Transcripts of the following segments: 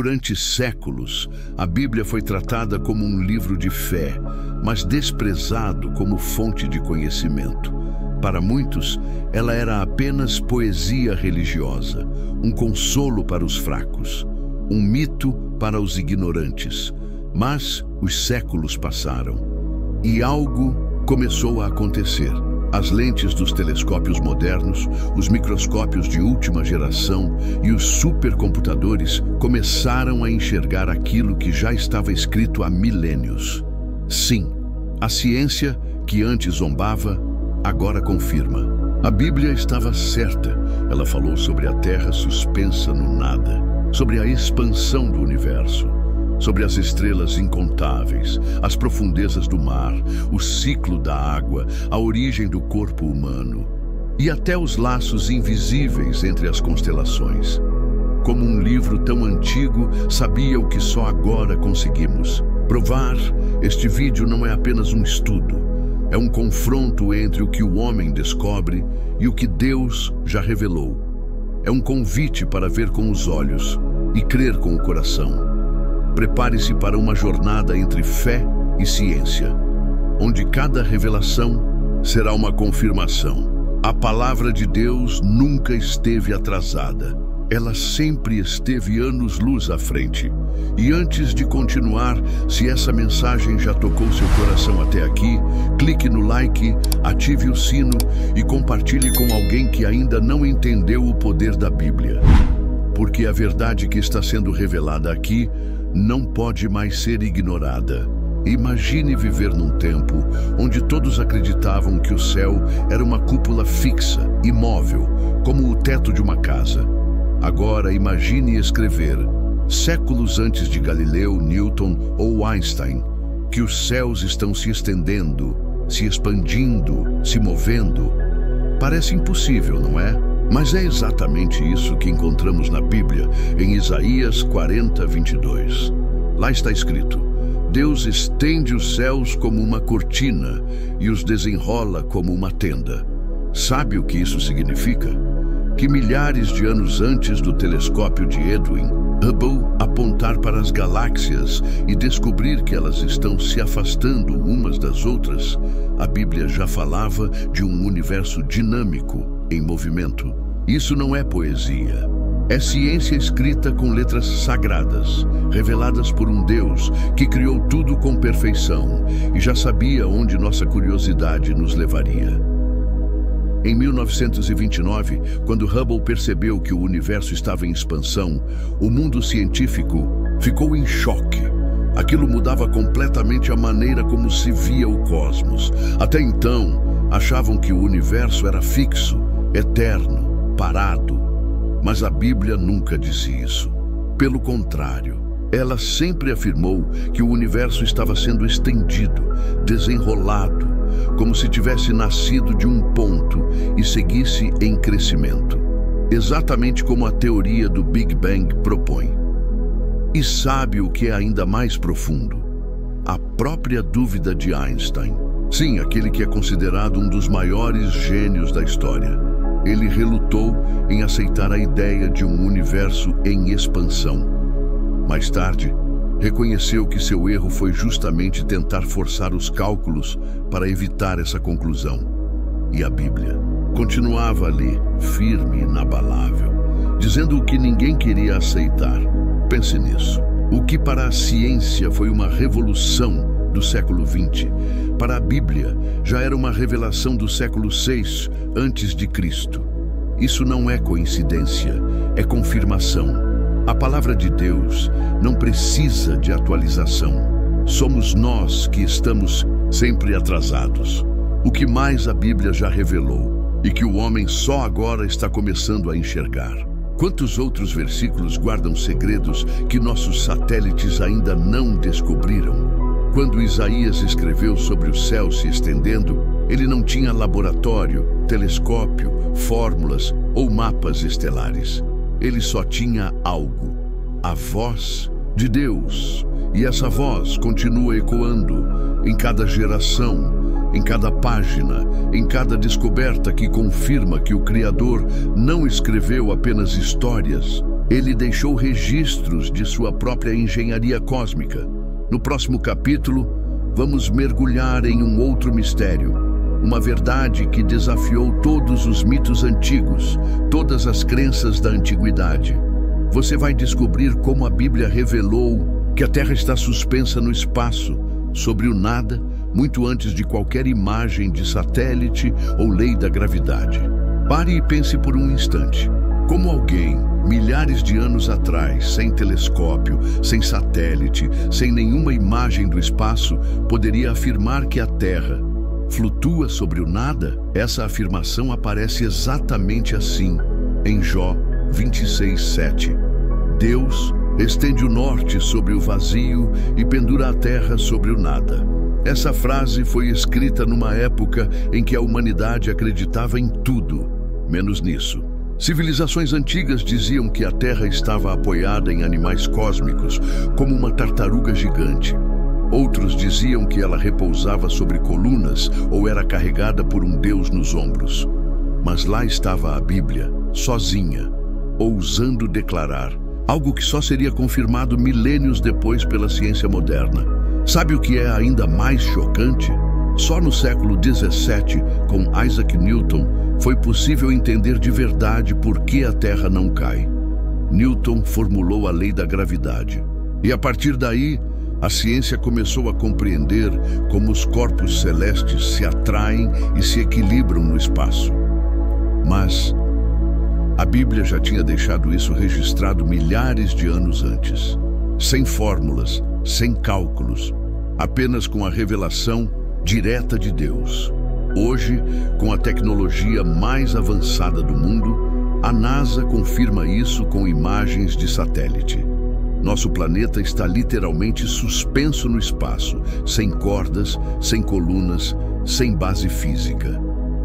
Durante séculos, a Bíblia foi tratada como um livro de fé, mas desprezado como fonte de conhecimento. Para muitos, ela era apenas poesia religiosa, um consolo para os fracos, um mito para os ignorantes. Mas os séculos passaram e algo começou a acontecer. As lentes dos telescópios modernos, os microscópios de última geração e os supercomputadores começaram a enxergar aquilo que já estava escrito há milênios. Sim, a ciência, que antes zombava, agora confirma. A Bíblia estava certa. Ela falou sobre a Terra suspensa no nada, sobre a expansão do universo, sobre as estrelas incontáveis, as profundezas do mar, o ciclo da água, a origem do corpo humano e até os laços invisíveis entre as constelações. Como um livro tão antigo sabia o que só agora conseguimos provar, este vídeo não é apenas um estudo, é um confronto entre o que o homem descobre e o que Deus já revelou. É um convite para ver com os olhos e crer com o coração. Prepare-se para uma jornada entre fé e ciência, onde cada revelação será uma confirmação. A palavra de Deus nunca esteve atrasada. Ela sempre esteve anos-luz à frente. E antes de continuar, se essa mensagem já tocou seu coração até aqui, clique no like, ative o sino e compartilhe com alguém que ainda não entendeu o poder da Bíblia. Porque a verdade que está sendo revelada aqui não pode mais ser ignorada. Imagine viver num tempo onde todos acreditavam que o céu era uma cúpula fixa, imóvel, como o teto de uma casa. Agora imagine escrever, séculos antes de Galileu, Newton ou Einstein, que os céus estão se estendendo, se expandindo, se movendo. Parece impossível, não é? Mas é exatamente isso que encontramos na Bíblia, em Isaías 40:22. Lá está escrito: Deus estende os céus como uma cortina e os desenrola como uma tenda. Sabe o que isso significa? Que milhares de anos antes do telescópio de Edwin Hubble apontar para as galáxias e descobrir que elas estão se afastando umas das outras, a Bíblia já falava de um universo dinâmico, em movimento. Isso não é poesia. É ciência escrita com letras sagradas, reveladas por um Deus que criou tudo com perfeição e já sabia onde nossa curiosidade nos levaria. Em 1929, quando Hubble percebeu que o universo estava em expansão, o mundo científico ficou em choque. Aquilo mudava completamente a maneira como se via o cosmos. Até então, achavam que o universo era fixo, eterno, parado. Mas a Bíblia nunca disse isso. Pelo contrário, ela sempre afirmou que o universo estava sendo estendido, desenrolado, como se tivesse nascido de um ponto e seguisse em crescimento, exatamente como a teoria do Big Bang propõe. E sabe o que é ainda mais profundo? A própria dúvida de Einstein. Sim, aquele que é considerado um dos maiores gênios da história. Ele relutou em aceitar a ideia de um universo em expansão. Mais tarde, reconheceu que seu erro foi justamente tentar forçar os cálculos para evitar essa conclusão. E a Bíblia continuava ali, firme e inabalável, dizendo o que ninguém queria aceitar. Pense nisso. O que para a ciência foi uma revolução do século XX, para a Bíblia já era uma revelação do século VI antes de Cristo. Isso não é coincidência, é confirmação. A palavra de Deus não precisa de atualização. Somos nós que estamos sempre atrasados. O que mais a Bíblia já revelou e que o homem só agora está começando a enxergar. Quantos outros versículos guardam segredos que nossos satélites ainda não descobriram? Quando Isaías escreveu sobre o céu se estendendo, ele não tinha laboratório, telescópio, fórmulas ou mapas estelares. Ele só tinha algo: a voz de Deus. E essa voz continua ecoando em cada geração, em cada página, em cada descoberta que confirma que o Criador não escreveu apenas histórias, Ele deixou registros de sua própria engenharia cósmica. No próximo capítulo, vamos mergulhar em um outro mistério, uma verdade que desafiou todos os mitos antigos, todas as crenças da antiguidade. Você vai descobrir como a Bíblia revelou que a Terra está suspensa no espaço, sobre o nada, muito antes de qualquer imagem de satélite ou lei da gravidade. Pare e pense por um instante. Como alguém, milhares de anos atrás, sem telescópio, sem satélite, sem nenhuma imagem do espaço, poderia afirmar que a Terra flutua sobre o nada? Essa afirmação aparece exatamente assim, em Jó 26:7. Deus estende o norte sobre o vazio e pendura a terra sobre o nada. Essa frase foi escrita numa época em que a humanidade acreditava em tudo, menos nisso. Civilizações antigas diziam que a Terra estava apoiada em animais cósmicos, como uma tartaruga gigante. Outros diziam que ela repousava sobre colunas ou era carregada por um deus nos ombros. Mas lá estava a Bíblia, sozinha, ousando declarar algo que só seria confirmado milênios depois pela ciência moderna. Sabe o que é ainda mais chocante? Só no século XVII, com Isaac Newton, foi possível entender de verdade por que a Terra não cai. Newton formulou a lei da gravidade. E a partir daí, a ciência começou a compreender como os corpos celestes se atraem e se equilibram no espaço. Mas a Bíblia já tinha deixado isso registrado milhares de anos antes. Sem fórmulas, sem cálculos, apenas com a revelação direta de Deus. Hoje, com a tecnologia mais avançada do mundo, a NASA confirma isso com imagens de satélite. Nosso planeta está literalmente suspenso no espaço, sem cordas, sem colunas, sem base física.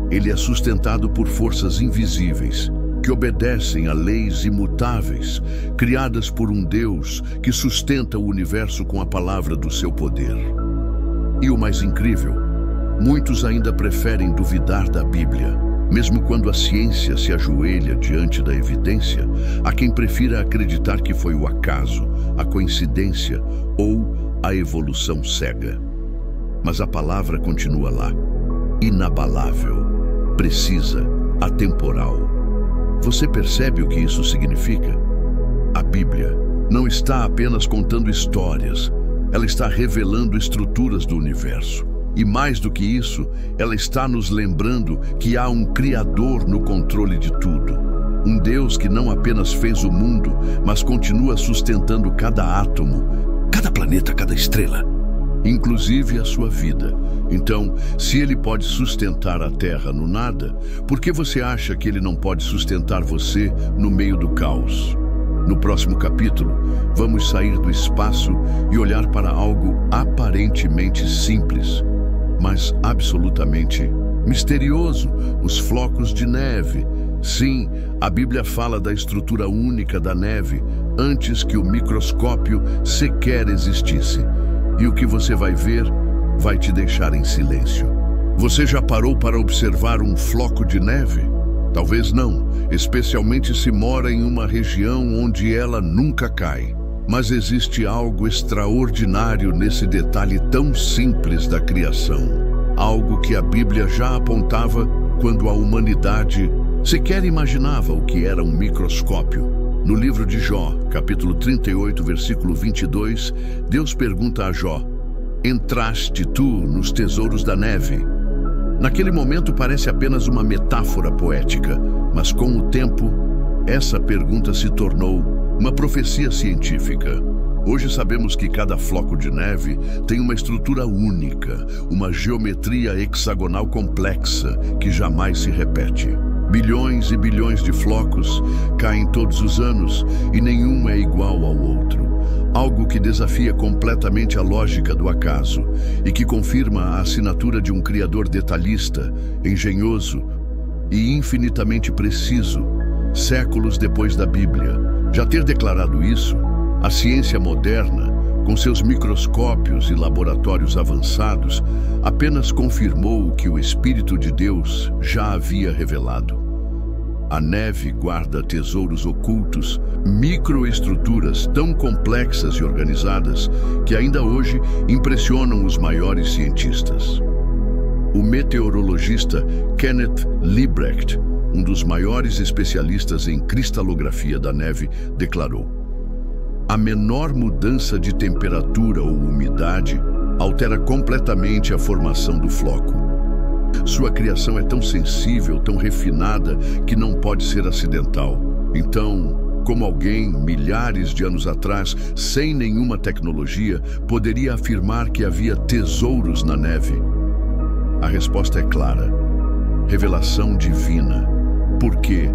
Ele é sustentado por forças invisíveis, que obedecem a leis imutáveis, criadas por um Deus que sustenta o universo com a palavra do seu poder. E o mais incrível, muitos ainda preferem duvidar da Bíblia. Mesmo quando a ciência se ajoelha diante da evidência, há quem prefira acreditar que foi o acaso, a coincidência ou a evolução cega. Mas a palavra continua lá, inabalável, precisa, atemporal. Você percebe o que isso significa? A Bíblia não está apenas contando histórias, ela está revelando estruturas do universo. E mais do que isso, ela está nos lembrando que há um Criador no controle de tudo. Um Deus que não apenas fez o mundo, mas continua sustentando cada átomo, cada planeta, cada estrela, inclusive a sua vida. Então, se Ele pode sustentar a Terra no nada, por que você acha que Ele não pode sustentar você no meio do caos? No próximo capítulo, vamos sair do espaço e olhar para algo aparentemente simples, mas absolutamente misterioso: os flocos de neve. Sim, a Bíblia fala da estrutura única da neve antes que o microscópio sequer existisse. E o que você vai ver vai te deixar em silêncio. Você já parou para observar um floco de neve? Talvez não, especialmente se mora em uma região onde ela nunca cai. Mas existe algo extraordinário nesse detalhe tão simples da criação. Algo que a Bíblia já apontava quando a humanidade sequer imaginava o que era um microscópio. No livro de Jó, capítulo 38, versículo 22, Deus pergunta a Jó: "Entraste tu nos tesouros da neve?" Naquele momento parece apenas uma metáfora poética, mas com o tempo, essa pergunta se tornou uma profecia científica. Hoje sabemos que cada floco de neve tem uma estrutura única, uma geometria hexagonal complexa que jamais se repete. Bilhões e bilhões de flocos caem todos os anos e nenhum é igual ao outro. Algo que desafia completamente a lógica do acaso e que confirma a assinatura de um Criador detalhista, engenhoso e infinitamente preciso, séculos depois da Bíblia já ter declarado isso. A ciência moderna, com seus microscópios e laboratórios avançados, apenas confirmou o que o Espírito de Deus já havia revelado. A neve guarda tesouros ocultos, microestruturas tão complexas e organizadas que ainda hoje impressionam os maiores cientistas. O meteorologista Kenneth Liebrecht, um dos maiores especialistas em cristalografia da neve, declarou: a menor mudança de temperatura ou umidade altera completamente a formação do floco. Sua criação é tão sensível, tão refinada, que não pode ser acidental. Então, como alguém, milhares de anos atrás, sem nenhuma tecnologia, poderia afirmar que havia tesouros na neve? A resposta é clara: revelação divina. Por quê?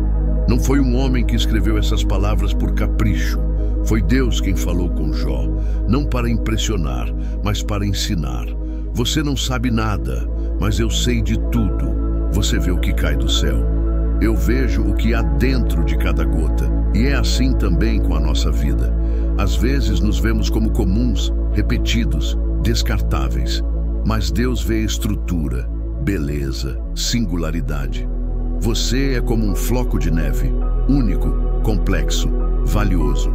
Não foi um homem que escreveu essas palavras por capricho. Foi Deus quem falou com Jó, não para impressionar, mas para ensinar. Você não sabe nada, mas eu sei de tudo. Você vê o que cai do céu. Eu vejo o que há dentro de cada gota. E é assim também com a nossa vida. Às vezes nos vemos como comuns, repetidos, descartáveis. Mas Deus vê estrutura, beleza, singularidade. Você é como um floco de neve, único, complexo, valioso,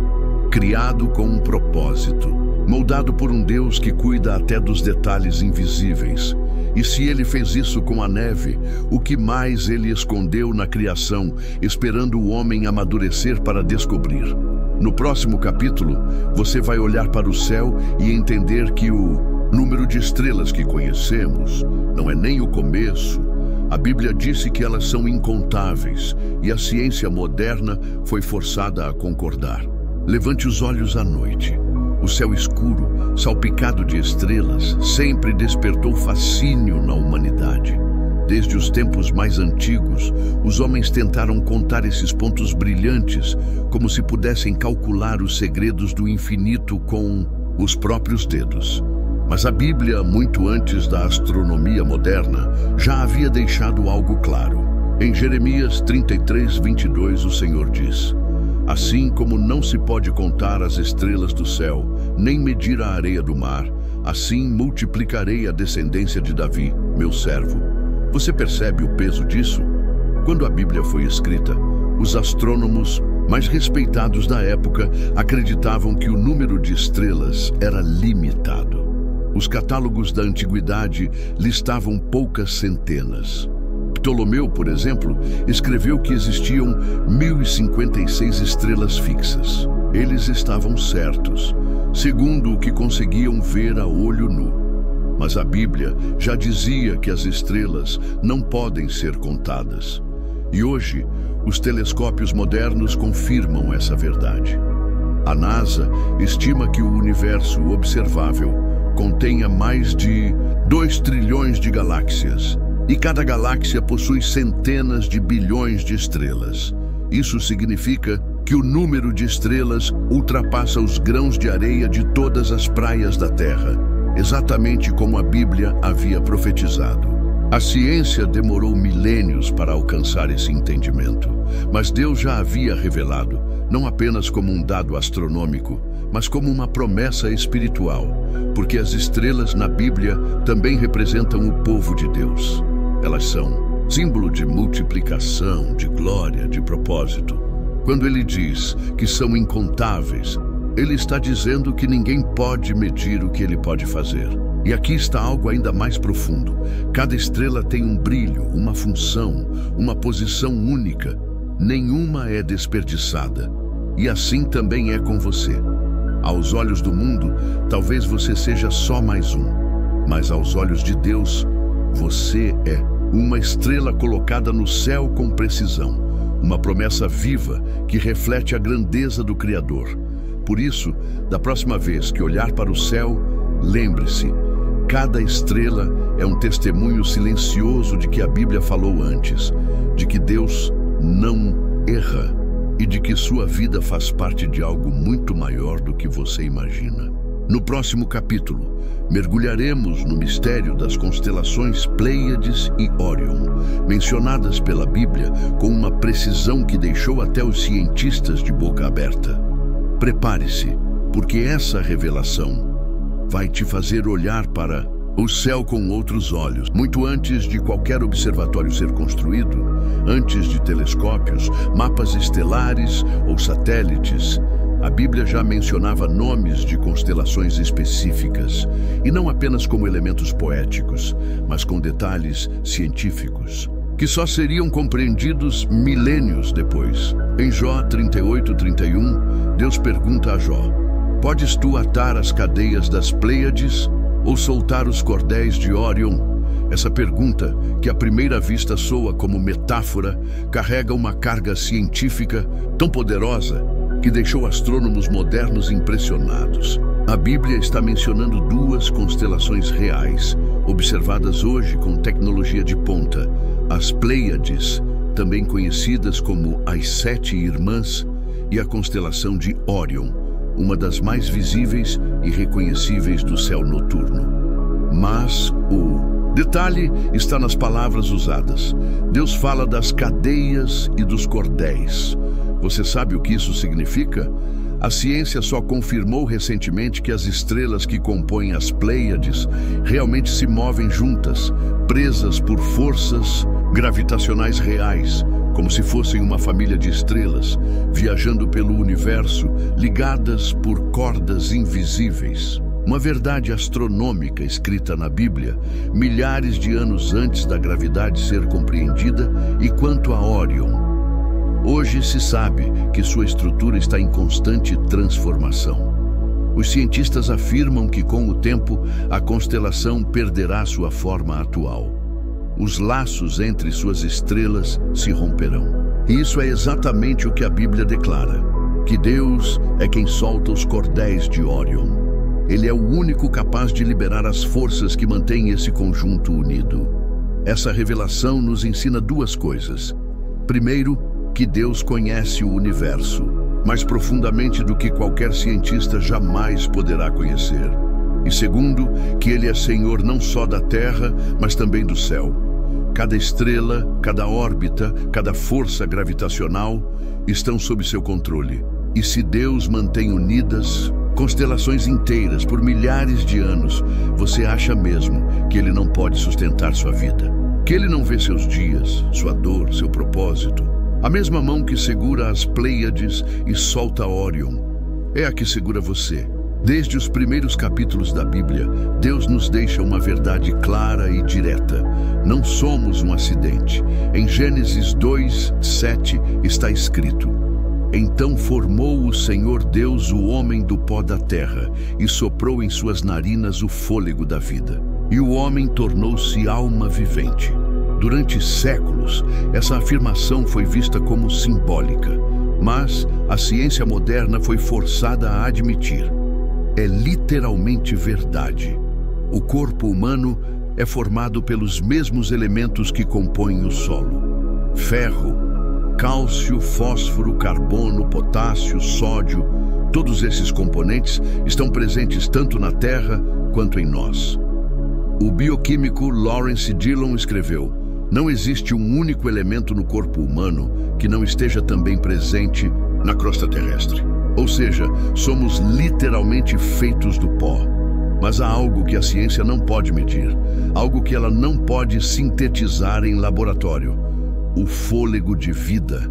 criado com um propósito, moldado por um Deus que cuida até dos detalhes invisíveis. E se Ele fez isso com a neve, o que mais Ele escondeu na criação, esperando o homem amadurecer para descobrir? No próximo capítulo, você vai olhar para o céu e entender que o número de estrelas que conhecemos não é nem o começo. A Bíblia disse que elas são incontáveis e a ciência moderna foi forçada a concordar. Levante os olhos à noite. O céu escuro, salpicado de estrelas, sempre despertou fascínio na humanidade. Desde os tempos mais antigos, os homens tentaram contar esses pontos brilhantes, como se pudessem calcular os segredos do infinito com os próprios dedos. Mas a Bíblia, muito antes da astronomia moderna, já havia deixado algo claro. Em Jeremias 33:22, o Senhor diz: assim como não se pode contar as estrelas do céu, nem medir a areia do mar, assim multiplicarei a descendência de Davi, meu servo. Você percebe o peso disso? Quando a Bíblia foi escrita, os astrônomos mais respeitados da época acreditavam que o número de estrelas era limitado. Os catálogos da antiguidade listavam poucas centenas. Ptolomeu, por exemplo, escreveu que existiam 1056 estrelas fixas. Eles estavam certos, segundo o que conseguiam ver a olho nu. Mas a Bíblia já dizia que as estrelas não podem ser contadas. E hoje, os telescópios modernos confirmam essa verdade. A NASA estima que o universo observável contenha mais de 2 trilhões de galáxias. E cada galáxia possui centenas de bilhões de estrelas. Isso significa que o número de estrelas ultrapassa os grãos de areia de todas as praias da Terra, exatamente como a Bíblia havia profetizado. A ciência demorou milênios para alcançar esse entendimento, mas Deus já havia revelado, não apenas como um dado astronômico, mas como uma promessa espiritual, porque as estrelas na Bíblia também representam o povo de Deus. Elas são símbolo de multiplicação, de glória, de propósito. Quando ele diz que são incontáveis, ele está dizendo que ninguém pode medir o que ele pode fazer. E aqui está algo ainda mais profundo. Cada estrela tem um brilho, uma função, uma posição única. Nenhuma é desperdiçada. E assim também é com você. Aos olhos do mundo, talvez você seja só mais um. Mas aos olhos de Deus, você é uma estrela colocada no céu com precisão. Uma promessa viva que reflete a grandeza do Criador. Por isso, da próxima vez que olhar para o céu, lembre-se, cada estrela é um testemunho silencioso de que a Bíblia falou antes, de que Deus não erra e de que sua vida faz parte de algo muito maior do que você imagina. No próximo capítulo, mergulharemos no mistério das constelações Pleiades e Órion, mencionadas pela Bíblia com uma precisão que deixou até os cientistas de boca aberta. Prepare-se, porque essa revelação vai te fazer olhar para o céu com outros olhos. Muito antes de qualquer observatório ser construído, antes de telescópios, mapas estelares ou satélites, a Bíblia já mencionava nomes de constelações específicas, e não apenas como elementos poéticos, mas com detalhes científicos, que só seriam compreendidos milênios depois. Em Jó 38:31, Deus pergunta a Jó: "Podes tu atar as cadeias das Pleiades ou soltar os cordéis de Órion?" Essa pergunta, que à primeira vista soa como metáfora, carrega uma carga científica tão poderosa que deixou astrônomos modernos impressionados. A Bíblia está mencionando duas constelações reais, observadas hoje com tecnologia de ponta: as Pleiades, também conhecidas como as Sete Irmãs, e a constelação de Órion, uma das mais visíveis e reconhecíveis do céu noturno. Mas o detalhe está nas palavras usadas. Deus fala das cadeias e dos cordéis. Você sabe o que isso significa? A ciência só confirmou recentemente que as estrelas que compõem as Pleiades realmente se movem juntas, presas por forças gravitacionais reais, como se fossem uma família de estrelas, viajando pelo universo, ligadas por cordas invisíveis. Uma verdade astronômica escrita na Bíblia, milhares de anos antes da gravidade ser compreendida. E quanto a Órion, hoje se sabe que sua estrutura está em constante transformação. Os cientistas afirmam que, com o tempo, a constelação perderá sua forma atual. Os laços entre suas estrelas se romperão. E isso é exatamente o que a Bíblia declara: que Deus é quem solta os cordéis de Órion. Ele é o único capaz de liberar as forças que mantêm esse conjunto unido. Essa revelação nos ensina duas coisas. Primeiro, que Deus conhece o universo mais profundamente do que qualquer cientista jamais poderá conhecer. E segundo, que Ele é Senhor não só da terra, mas também do céu. Cada estrela, cada órbita, cada força gravitacional estão sob seu controle. E se Deus mantém unidas constelações inteiras por milhares de anos, você acha mesmo que Ele não pode sustentar sua vida? Que Ele não vê seus dias, sua dor, seu propósito? A mesma mão que segura as Pleiades e solta Órion é a que segura você. Desde os primeiros capítulos da Bíblia, Deus nos deixa uma verdade clara e direta: não somos um acidente. Em Gênesis 2:7 está escrito: "Então formou o Senhor Deus o homem do pó da terra e soprou em suas narinas o fôlego da vida. E o homem tornou-se alma vivente." Durante séculos, essa afirmação foi vista como simbólica, mas a ciência moderna foi forçada a admitir: é literalmente verdade. O corpo humano é formado pelos mesmos elementos que compõem o solo: ferro, cálcio, fósforo, carbono, potássio, sódio. Todos esses componentes estão presentes tanto na Terra quanto em nós. O bioquímico Lawrence Dillon escreveu: "Não existe um único elemento no corpo humano que não esteja também presente na crosta terrestre." Ou seja, somos literalmente feitos do pó. Mas há algo que a ciência não pode medir, algo que ela não pode sintetizar em laboratório: o fôlego de vida,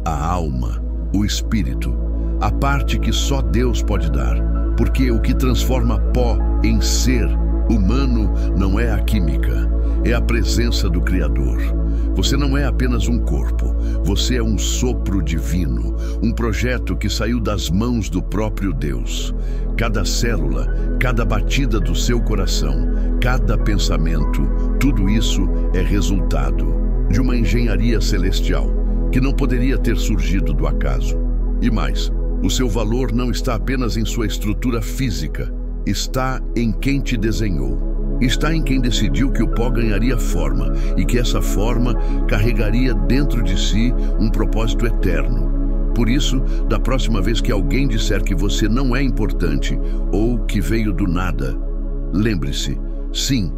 a alma, o espírito, a parte que só Deus pode dar, porque o que transforma pó em ser humano não é a química, é a presença do Criador. Você não é apenas um corpo, você é um sopro divino, um projeto que saiu das mãos do próprio Deus. Cada célula, cada batida do seu coração, cada pensamento, tudo isso é resultado de uma engenharia celestial que não poderia ter surgido do acaso. E mais, o seu valor não está apenas em sua estrutura física, está em quem te desenhou. Está em quem decidiu que o pó ganharia forma e que essa forma carregaria dentro de si um propósito eterno. Por isso, da próxima vez que alguém disser que você não é importante ou que veio do nada, lembre-se: sim,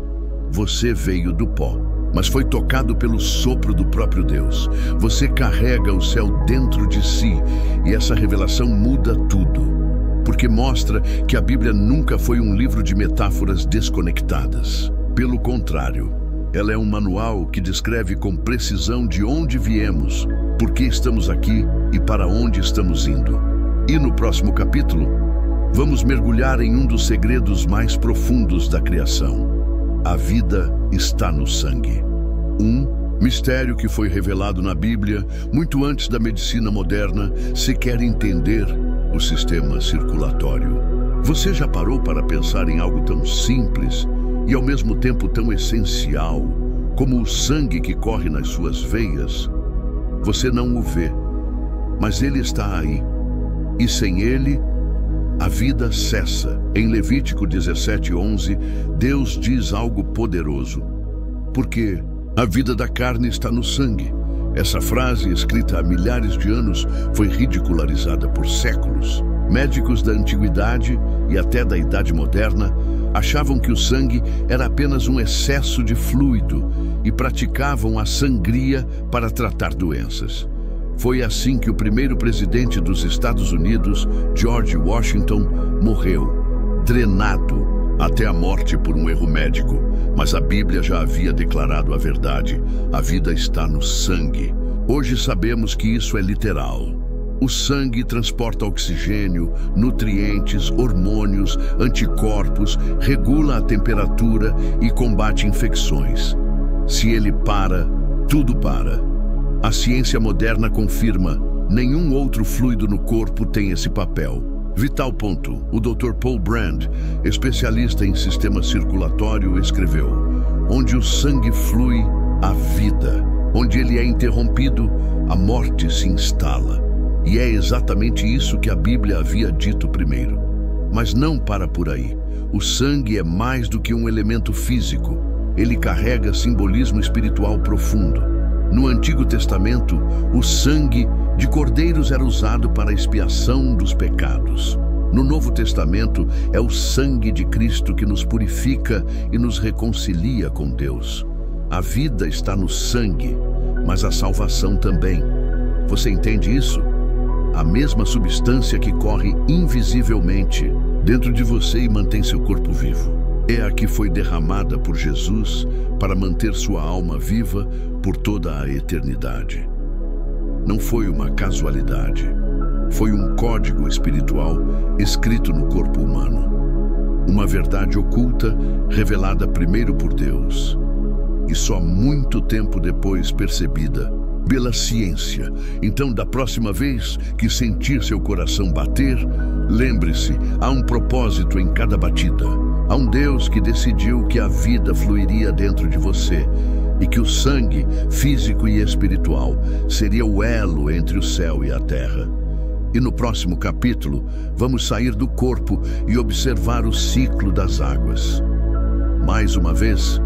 você veio do pó, mas foi tocado pelo sopro do próprio Deus. Você carrega o céu dentro de si e essa revelação muda tudo. porque mostra que a Bíblia nunca foi um livro de metáforas desconectadas. Pelo contrário, ela é um manual que descreve com precisão de onde viemos, por que estamos aqui e para onde estamos indo. E no próximo capítulo, vamos mergulhar em um dos segredos mais profundos da criação. A vida está no sangue. Um mistério que foi revelado na Bíblia muito antes da medicina moderna sequer entender o sistema circulatório. Você já parou para pensar em algo tão simples e ao mesmo tempo tão essencial como o sangue que corre nas suas veias? Você não o vê, mas ele está aí. E sem ele, a vida cessa. Em Levítico 17:11, Deus diz algo poderoso. Porque a vida da carne está no sangue. Essa frase, escrita há milhares de anos, foi ridicularizada por séculos. Médicos da antiguidade e até da Idade Moderna achavam que o sangue era apenas um excesso de fluido e praticavam a sangria para tratar doenças. Foi assim que o primeiro presidente dos Estados Unidos, George Washington, morreu, drenado até a morte por um erro médico. Mas a Bíblia já havia declarado a verdade: a vida está no sangue. Hoje sabemos que isso é literal. O sangue transporta oxigênio, nutrientes, hormônios, anticorpos, regula a temperatura e combate infecções. Se ele para, tudo para. A ciência moderna confirma: nenhum outro fluido no corpo tem esse papel. Vital ponto. O Dr. Paul Brand, especialista em sistema circulatório, escreveu: onde o sangue flui, a vida. Onde ele é interrompido, a morte se instala. E é exatamente isso que a Bíblia havia dito primeiro. Mas não para por aí. O sangue é mais do que um elemento físico. Ele carrega simbolismo espiritual profundo. No Antigo Testamento, o sangue de cordeiros era usado para a expiação dos pecados. No Novo Testamento, é o sangue de Cristo que nos purifica e nos reconcilia com Deus. A vida está no sangue, mas a salvação também. Você entende isso? A mesma substância que corre invisivelmente dentro de você e mantém seu corpo vivo é a que foi derramada por Jesus para manter sua alma viva por toda a eternidade. Não foi uma casualidade. Foi um código espiritual escrito no corpo humano. Uma verdade oculta revelada primeiro por Deus e só muito tempo depois percebida pela ciência. Então, da próxima vez que sentir seu coração bater, lembre-se, há um propósito em cada batida. Há um Deus que decidiu que a vida fluiria dentro de você e que o sangue, físico e espiritual, seria o elo entre o céu e a terra. E no próximo capítulo, vamos sair do corpo e observar o ciclo das águas. Mais uma vez,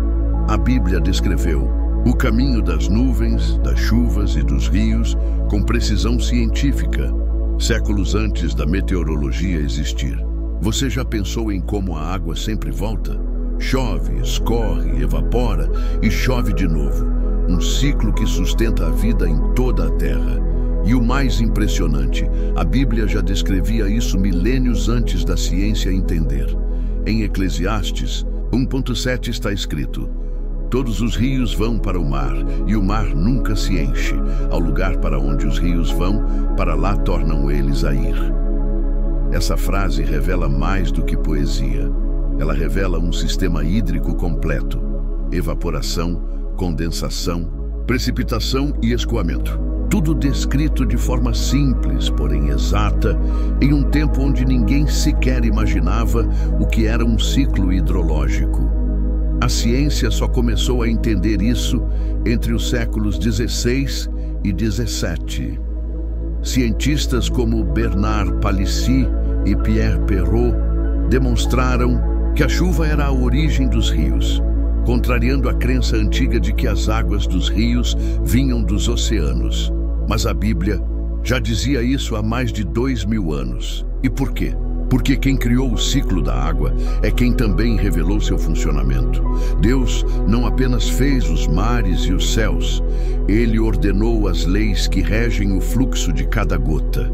a Bíblia descreveu o caminho das nuvens, das chuvas e dos rios com precisão científica, séculos antes da meteorologia existir. Você já pensou em como a água sempre volta? Chove, escorre, evapora e chove de novo. Um ciclo que sustenta a vida em toda a terra. E o mais impressionante, a Bíblia já descrevia isso milênios antes da ciência entender. Em Eclesiastes 1:7 está escrito: todos os rios vão para o mar, e o mar nunca se enche. Ao lugar para onde os rios vão, para lá tornam eles a ir. Essa frase revela mais do que poesia. Ela revela um sistema hídrico completo: evaporação, condensação, precipitação e escoamento. Tudo descrito de forma simples, porém exata, em um tempo onde ninguém sequer imaginava o que era um ciclo hidrológico. A ciência só começou a entender isso entre os séculos XVI e XVII. Cientistas como Bernard Palissy e Pierre Perrault demonstraram que a chuva era a origem dos rios, contrariando a crença antiga de que as águas dos rios vinham dos oceanos. Mas a Bíblia já dizia isso há mais de 2000 anos. E por quê? Porque quem criou o ciclo da água é quem também revelou seu funcionamento. Deus não apenas fez os mares e os céus, Ele ordenou as leis que regem o fluxo de cada gota.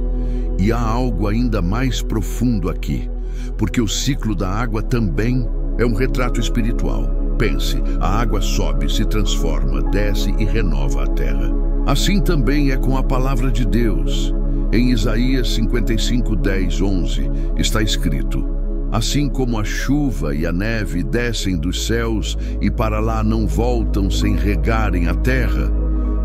E há algo ainda mais profundo aqui, porque o ciclo da água também é um retrato espiritual. Pense, a água sobe, se transforma, desce e renova a terra. Assim também é com a palavra de Deus. Em Isaías 55, 10, 11, está escrito: assim como a chuva e a neve descem dos céus e para lá não voltam sem regarem a terra,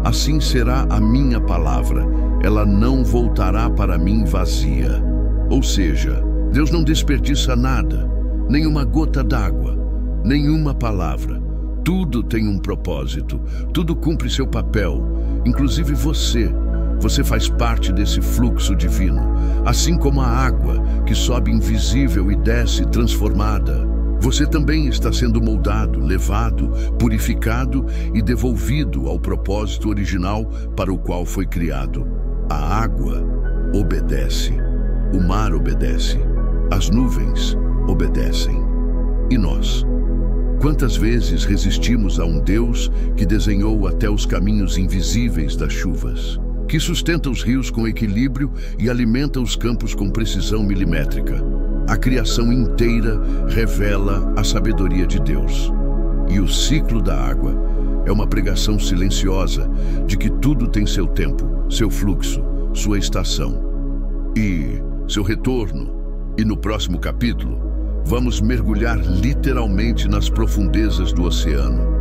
assim será a minha palavra, ela não voltará para mim vazia. Ou seja, Deus não desperdiça nada, nenhuma gota d'água, nenhuma palavra. Tudo tem um propósito, tudo cumpre seu papel, inclusive você. Você faz parte desse fluxo divino, assim como a água que sobe invisível e desce transformada. Você também está sendo moldado, levado, purificado e devolvido ao propósito original para o qual foi criado. A água obedece, o mar obedece, as nuvens obedecem. E nós? Quantas vezes resistimos a um Deus que desenhou até os caminhos invisíveis das chuvas, que sustenta os rios com equilíbrio e alimenta os campos com precisão milimétrica? A criação inteira revela a sabedoria de Deus. E o ciclo da água é uma pregação silenciosa de que tudo tem seu tempo, seu fluxo, sua estação e seu retorno. E no próximo capítulo, vamos mergulhar literalmente nas profundezas do oceano.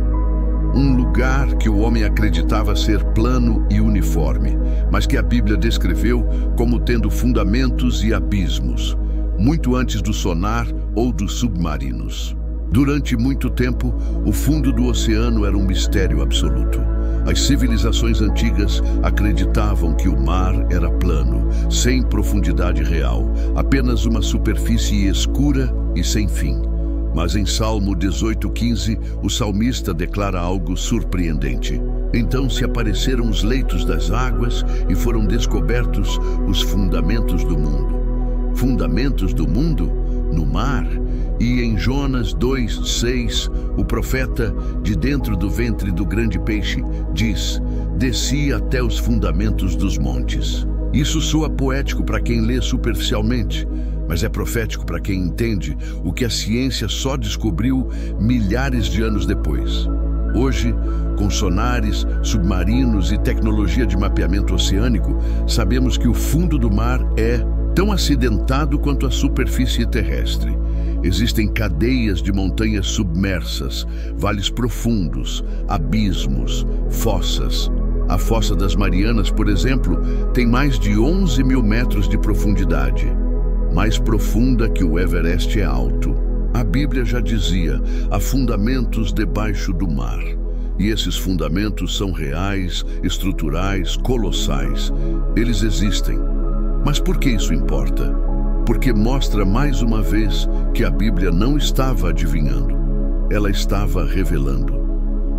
Um lugar que o homem acreditava ser plano e uniforme, mas que a Bíblia descreveu como tendo fundamentos e abismos, muito antes do sonar ou dos submarinos. Durante muito tempo, o fundo do oceano era um mistério absoluto. As civilizações antigas acreditavam que o mar era plano, sem profundidade real, apenas uma superfície escura e sem fim. Mas em Salmo 18:15, o salmista declara algo surpreendente. Então se apareceram os leitos das águas e foram descobertos os fundamentos do mundo. Fundamentos do mundo? No mar. E em Jonas 2:6, o profeta, de dentro do ventre do grande peixe, diz: desci até os fundamentos dos montes. Isso soa poético para quem lê superficialmente, mas é profético para quem entende o que a ciência só descobriu milhares de anos depois. Hoje, com sonares, submarinos e tecnologia de mapeamento oceânico, sabemos que o fundo do mar é tão acidentado quanto a superfície terrestre. Existem cadeias de montanhas submersas, vales profundos, abismos, fossas. A Fossa das Marianas, por exemplo, tem mais de 11 mil metros de profundidade. Mais profunda que o Everest é alto. A Bíblia já dizia: há fundamentos debaixo do mar. E esses fundamentos são reais, estruturais, colossais. Eles existem. Mas por que isso importa? Porque mostra mais uma vez que a Bíblia não estava adivinhando. Ela estava revelando.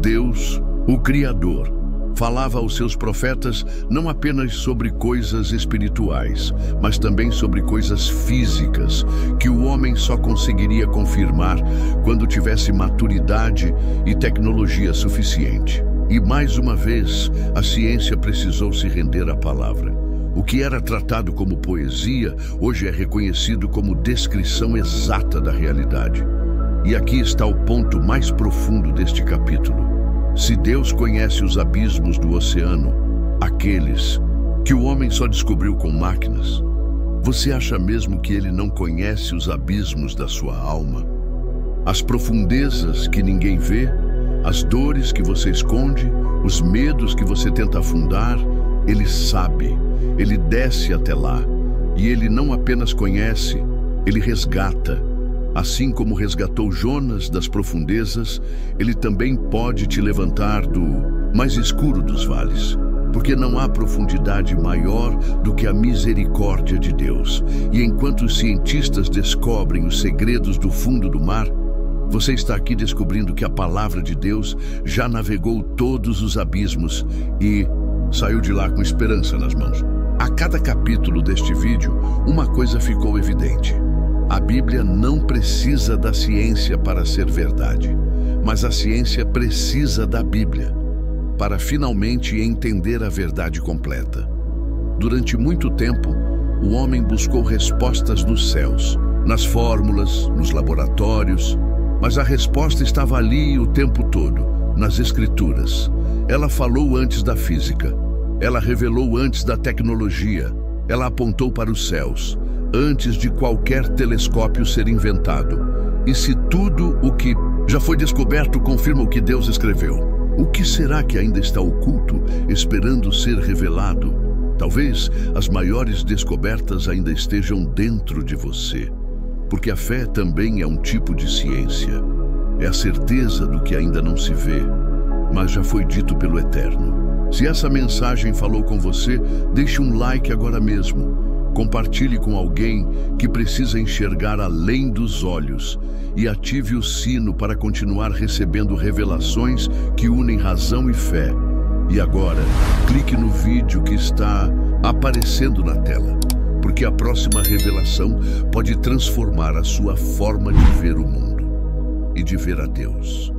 Deus, o Criador, falava aos seus profetas não apenas sobre coisas espirituais, mas também sobre coisas físicas, que o homem só conseguiria confirmar quando tivesse maturidade e tecnologia suficiente. E mais uma vez, a ciência precisou se render à palavra. O que era tratado como poesia, hoje é reconhecido como descrição exata da realidade. E aqui está o ponto mais profundo deste capítulo. Se Deus conhece os abismos do oceano, aqueles que o homem só descobriu com máquinas, você acha mesmo que ele não conhece os abismos da sua alma? As profundezas que ninguém vê, as dores que você esconde, os medos que você tenta afundar, ele sabe, ele desce até lá. E ele não apenas conhece, ele resgata. Assim como resgatou Jonas das profundezas, ele também pode te levantar do mais escuro dos vales, porque não há profundidade maior do que a misericórdia de Deus. E enquanto os cientistas descobrem os segredos do fundo do mar, você está aqui descobrindo que a palavra de Deus já navegou todos os abismos e saiu de lá com esperança nas mãos. A cada capítulo deste vídeo, uma coisa ficou evidente. A Bíblia não precisa da ciência para ser verdade, mas a ciência precisa da Bíblia para finalmente entender a verdade completa. Durante muito tempo, o homem buscou respostas nos céus, nas fórmulas, nos laboratórios, mas a resposta estava ali o tempo todo, nas Escrituras. Ela falou antes da física, ela revelou antes da tecnologia, ela apontou para os céus, antes de qualquer telescópio ser inventado. E se tudo o que já foi descoberto confirma o que Deus escreveu, o que será que ainda está oculto, esperando ser revelado? Talvez as maiores descobertas ainda estejam dentro de você, porque a fé também é um tipo de ciência. É a certeza do que ainda não se vê, mas já foi dito pelo Eterno. Se essa mensagem falou com você, deixe um like agora mesmo. Compartilhe com alguém que precisa enxergar além dos olhos e ative o sino para continuar recebendo revelações que unem razão e fé. E agora, clique no vídeo que está aparecendo na tela, porque a próxima revelação pode transformar a sua forma de ver o mundo e de ver a Deus.